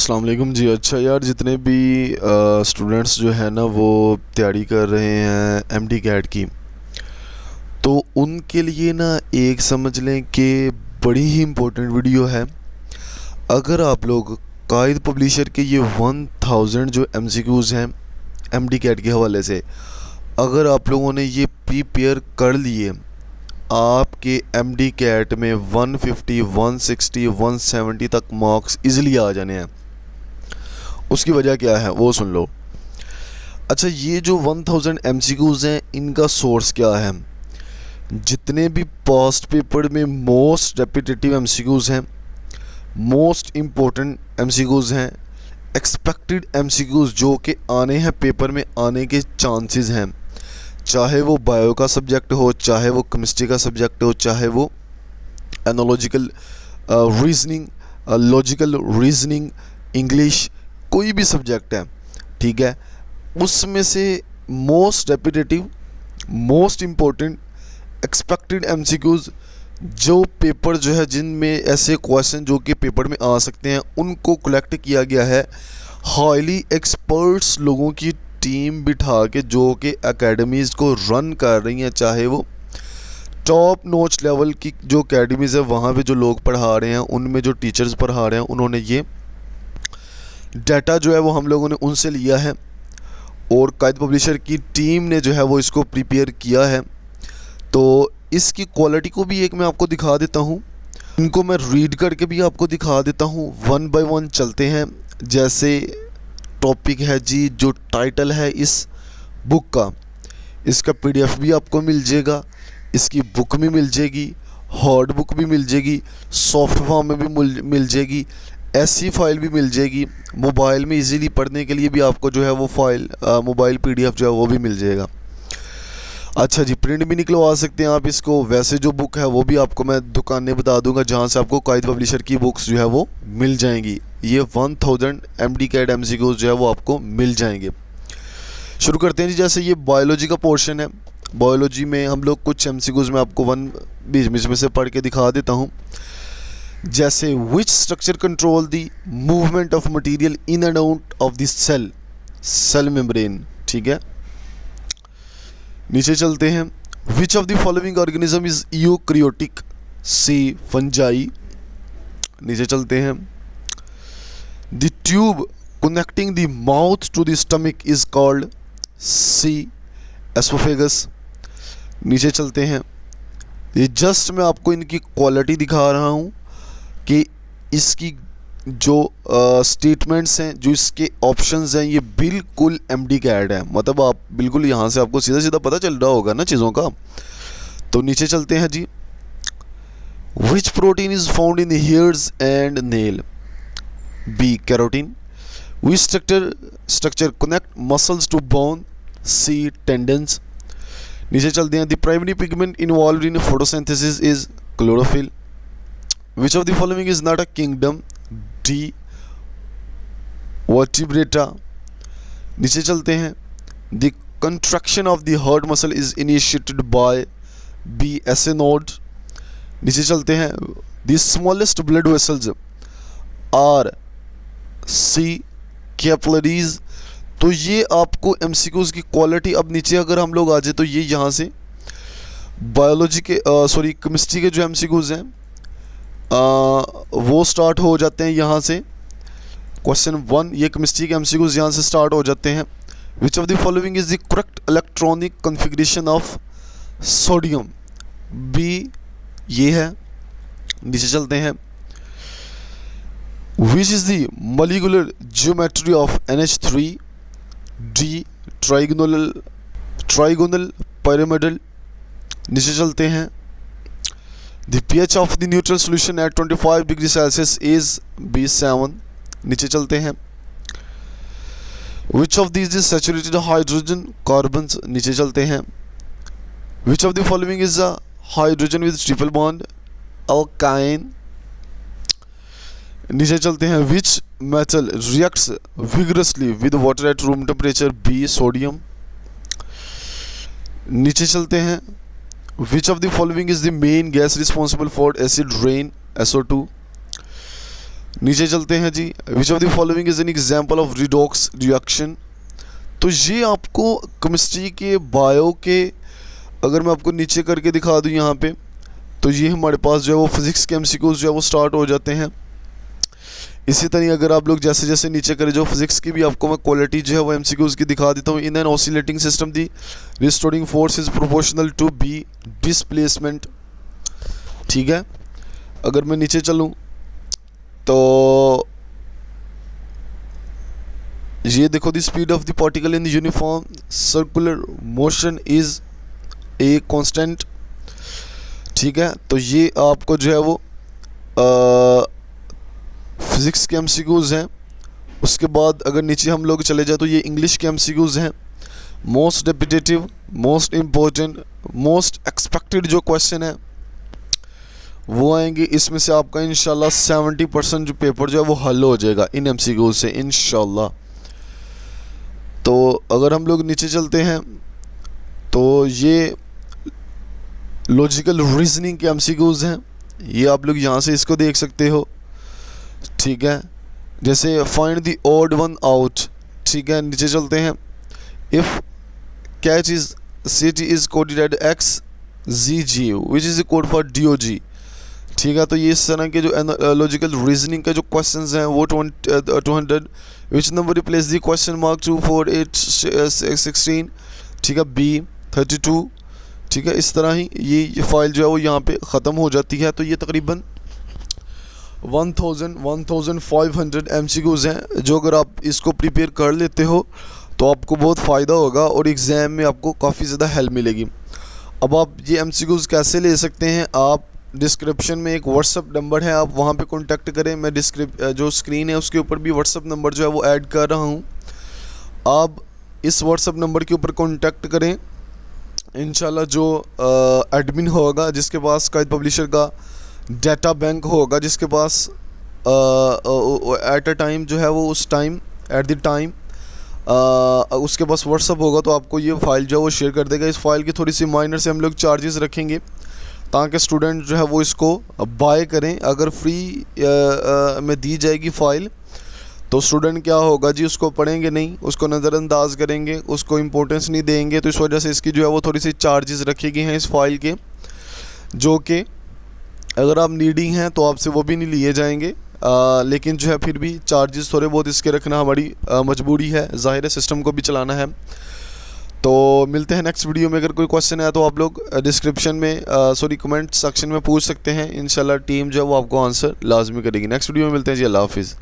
अस्सलाम वालेकुम जी। अच्छा यार, जितने भी स्टूडेंट्स जो है ना वो तैयारी कर रहे हैं एमडी कैट की, तो उनके लिए ना एक समझ लें कि बड़ी ही इम्पोर्टेंट वीडियो है। अगर आप लोग कायद पब्लिशर के ये 1000 जो एमसीक्यूज़ हैं एमडी कैट के हवाले से, अगर आप लोगों ने ये प्रिपेयर कर लिए, आपके एमडी कैट में 150, 160, 170 तक मार्क्स इजीली आ जाने हैं। उसकी वजह क्या है वो सुन लो। अच्छा, ये जो 1000 एमसीक्यूज़ हैं इनका सोर्स क्या है? जितने भी पास्ट पेपर में मोस्ट रेपिटेटिव एमसीक्यूज़ हैं, मोस्ट इम्पोर्टेंट एमसीक्यूज़ हैं, एक्सपेक्टेड एमसीक्यूज़ जो कि आने हैं पेपर में आने के चांसेस हैं, चाहे वो बायो का सब्जेक्ट हो, चाहे वो केमिस्ट्री का सब्जेक्ट हो, चाहे वो analogical reasoning, logical reasoning, English, कोई भी सब्जेक्ट है, ठीक है, उसमें से most repetitive, most important, expected MCQs जो पेपर जो है जिनमें ऐसे क्वेश्चन जो कि पेपर में आ सकते हैं उनको कलेक्ट किया गया है हाईली एक्सपर्ट्स लोगों की टीम बिठा के, जो कि एकेडमीज़ को रन कर रही हैं, चाहे वो टॉप नॉच लेवल की जो एकेडमीज़ है वहाँ पे जो लोग पढ़ा रहे हैं, उनमें जो टीचर्स पढ़ा रहे हैं, उन्होंने ये डाटा जो है वो हम लोगों ने उनसे लिया है और कायद पब्लिशर की टीम ने जो है वो इसको प्रिपेयर किया है। तो इसकी क्वालिटी को भी एक मैं आपको दिखा देता हूँ, इनको मैं रीड करके भी आपको दिखा देता हूँ। वन बाय वन चलते हैं। जैसे टॉपिक है जी, जो टाइटल है इस बुक का, इसका पीडीएफ भी आपको मिल जाएगा, इसकी बुक भी मिल जाएगी, हार्ड बुक भी मिल जाएगी, सॉफ्ट फॉर्म में भी मिल जाएगी, ऐसी फाइल भी मिल जाएगी, मोबाइल में इजीली पढ़ने के लिए भी आपको जो है वो फाइल मोबाइल पीडीएफ जो है वो भी मिल जाएगा। अच्छा जी, प्रिंट भी निकलवा सकते हैं आप इसको। वैसे जो बुक है वो भी आपको मैं दुकानें बता दूंगा जहाँ से आपको कायद पब्लिशर की बुक्स जो है वो मिल जाएंगी। ये 1000 एमडी कैट एमसीक्यूज़ जो है वो आपको मिल जाएंगे। शुरू करते हैं जी। जैसे ये बायोलॉजी का पोर्शन है, बायोलॉजी में हम लोग कुछ एमसीक्यूज़ में आपको बीच में से पढ़ के दिखा देता हूँ। जैसे which structure control the movement of material in and out of the cell membrane, ठीक है। नीचे चलते हैं। Which of the following organism is eukaryotic? C fungi. नीचे चलते हैं। The tube connecting the mouth to the stomach is called? C oesophagus. नीचे चलते हैं। ये जस्ट मैं आपको इनकी क्वालिटी दिखा रहा हूँ कि इसकी जो स्टेटमेंट्स हैं, जो इसके ऑप्शंस हैं, ये बिल्कुल एमडी कैट है। मतलब आप बिल्कुल यहाँ से आपको सीधा सीधा पता चल रहा होगा ना चीज़ों का। तो नीचे चलते हैं जी। Which protein is found in hairs and nail? B carotene. Which structure connect muscles to bone? C tendons. नीचे चलते हैं। The primary pigment involve in photosynthesis is chlorophyll. Which of the following is not a kingdom? D vertebrata. नीचे चलते हैं। The contraction of the heart muscle is initiated by? B S A node. नीचे चलते हैं। The smallest blood vessels are? C capillaries. तो ये आपको MCQs की क्वालिटी। अब नीचे अगर हम लोग आ जाए तो ये यहाँ से बायोलॉजी के केमिस्ट्री के जो एमसीक्यूज हैं वो स्टार्ट हो जाते हैं यहाँ से। क्वेश्चन 1 ये केमिस्ट्री के एमसीक्यूज यहाँ से स्टार्ट हो जाते हैं। Which of the following is the correct electronic configuration of sodium? B ये है। नीचे चलते हैं। Which is the molecular geometry of NH3? D trigonal pyramidal. नीचे चलते हैं। The pH of the neutral solution at 25 degree Celsius is? B7। नीचे चलते हैं। Which of these is saturated hydrogen carbons? नीचे चलते हैं। Which of the following is a hydrogen with triple bond? Alkyne। नीचे चलते हैं। Which metal reacts vigorously with water at room temperature? B sodium। नीचे चलते हैं। Which of the following is the main gas responsible for acid rain? SO2। नीचे चलते हैं जी। Which of the following is an example of redox reaction. तो ये आपको केमिस्ट्री के, बायो के, अगर मैं आपको नीचे करके दिखा दूँ यहाँ पे, तो ये हमारे पास जो है वो फिज़िक्स के एमसीक्यूज़ जो है वो स्टार्ट हो जाते हैं। इसी तरह अगर आप लोग जैसे जैसे नीचे करें, जो फिजिक्स की भी आपको मैं क्वालिटी जो है वो एमसीक्यूज़ की दिखा देता हूँ। In an oscillating system the restoring force is proportional to be displacement. ठीक है, अगर मैं नीचे चलूँ तो ये देखो, the speed of the particle in the uniform circular motion is a constant. ठीक है, तो ये आपको जो है वो फिज़िक्स के एमसीक्यूज़ हैं। उसके बाद अगर नीचे हम लोग चले जाए तो ये इंग्लिश के एमसीक्यूज़ हैं। Most repetitive, most important, most expected जो क्वेश्चन है वो आएंगे। इसमें से आपका इंशाल्लाह 70% जो पेपर जो है वो हल हो जाएगा इन एमसीक्यूज़ से इंशाल्लाह। तो अगर हम लोग नीचे चलते हैं तो ये लॉजिकल रीजनिंग के एमसीक्यूज़ हैं। ये आप लोग यहाँ से इसको देख सकते हो। ठीक है, जैसे find the odd one out. ठीक है, नीचे चलते हैं। If catch is city is coded X G G which is the code for D O G. ठीक है, तो ये इस तरह के जो लॉजिकल रीजनिंग के जो क्वेश्चंस हैं वो 200 which number replace the question mark 2 4 8 16। ठीक है, बी 32। ठीक है, इस तरह ही ये फाइल जो है वो यहाँ पे ख़त्म हो जाती है। तो ये तकरीबन 1500 एमसीक्यूज़ हैं, जो अगर आप इसको प्रिपेयर कर लेते हो तो आपको बहुत फ़ायदा होगा और एग्ज़ाम में आपको काफ़ी ज़्यादा हेल्प मिलेगी। अब आप ये एमसीक्यूज़ कैसे ले सकते हैं, आप डिस्क्रिप्शन में एक व्हाट्सअप नंबर है, आप वहाँ पे कांटेक्ट करें। मैं जो स्क्रीन है उसके ऊपर भी व्हाट्सअप नंबर जो है वो ऐड कर रहा हूँ। आप इस व्हाट्सअप नंबर के ऊपर कांटेक्ट करें। इंशाल्लाह जो एडमिन होगा, जिसके पास कायद पब्लिशर का डाटा बैंक होगा, जिसके पास एट अ टाइम जो है वो उस टाइम एट द टाइम उसके पास व्हाट्सअप होगा, तो आपको ये फ़ाइल जो है वो शेयर कर देगा। इस फाइल की थोड़ी सी माइनर से हम लोग चार्जेस रखेंगे ताकि स्टूडेंट जो है वो इसको बाय करें। अगर फ्री में दी जाएगी फ़ाइल तो स्टूडेंट क्या होगा जी, उसको पढ़ेंगे नहीं, उसको नज़रअंदाज करेंगे, उसको इम्पोर्टेंस नहीं देंगे। तो इस वजह से इसकी जो है वो थोड़ी सी चार्जेस रखे गए हैं इस फाइल के, जो कि अगर आप नीडी हैं तो आपसे वो भी नहीं लिए जाएंगे। लेकिन जो है फिर भी चार्जेस थोड़े बहुत इसके रखना हमारी मजबूरी है, ज़ाहिर है सिस्टम को भी चलाना है। तो मिलते हैं नेक्स्ट वीडियो में। अगर कोई क्वेश्चन है तो आप लोग डिस्क्रिप्शन में कमेंट सेक्शन में पूछ सकते हैं। इंशाल्लाह टीम जो है वो आपको आंसर लाजमी करेगी। नेक्स्ट वीडियो में मिलते हैं जी। अल्लाह हाफिज़।